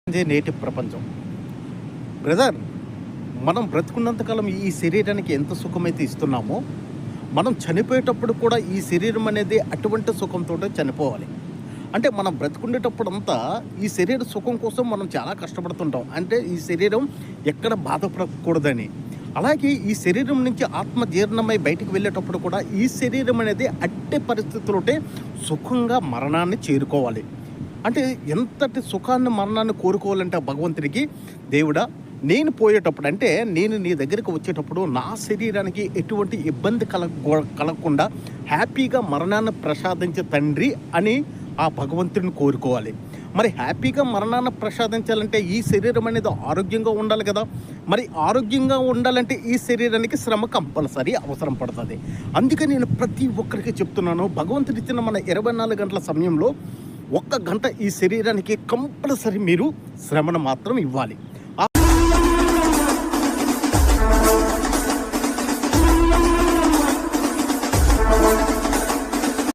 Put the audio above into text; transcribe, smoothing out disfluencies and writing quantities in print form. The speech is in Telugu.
ఇదే నేటి ప్రపంచం. బ్రదర్, మనం బ్రతుకున్నంతకాలం ఈ శరీరానికి ఎంత సుఖమైతే ఇస్తున్నామో, మనం చనిపోయేటప్పుడు కూడా ఈ శరీరం అనేది అటువంటి సుఖంతో చనిపోవాలి. అంటే మనం బ్రతుకుండేటప్పుడంతా ఈ శరీర సుఖం కోసం మనం చాలా కష్టపడుతుంటాం. అంటే ఈ శరీరం ఎక్కడ బాధపడకూడదని. అలాగే ఈ శరీరం నుంచి ఆత్మ జీర్ణమై బయటికి వెళ్ళేటప్పుడు కూడా ఈ శరీరం అనేది అట్టి పరిస్థితులతో సుఖంగా మరణాన్ని చేరుకోవాలి. అంటే ఎంతటి సుఖాన్ని మరణాన్ని కోరుకోవాలంటే ఆ భగవంతుడికి, దేవుడా నేను పోయేటప్పుడు, అంటే నేను నీ దగ్గరికి వచ్చేటప్పుడు నా శరీరానికి ఎటువంటి ఇబ్బంది కలగకుండా హ్యాపీగా మరణాన్ని ప్రసాదించే తండ్రి అని ఆ భగవంతుడిని కోరుకోవాలి. మరి హ్యాపీగా మరణాన్ని ప్రసాదించాలంటే ఈ శరీరం అనేది ఆరోగ్యంగా ఉండాలి కదా. మరి ఆరోగ్యంగా ఉండాలంటే ఈ శరీరానికి శ్రమ కంపల్సరీ అవసరం పడుతుంది. అందుకే నేను ప్రతి ఒక్కరికి చెప్తున్నాను, భగవంతుడి ఇచ్చిన మన 24 గంటల సమయంలో 1 గంట ఈ శరీరానికి కంపల్సరీ మీరు శ్రమను మాత్రం ఇవ్వాలి.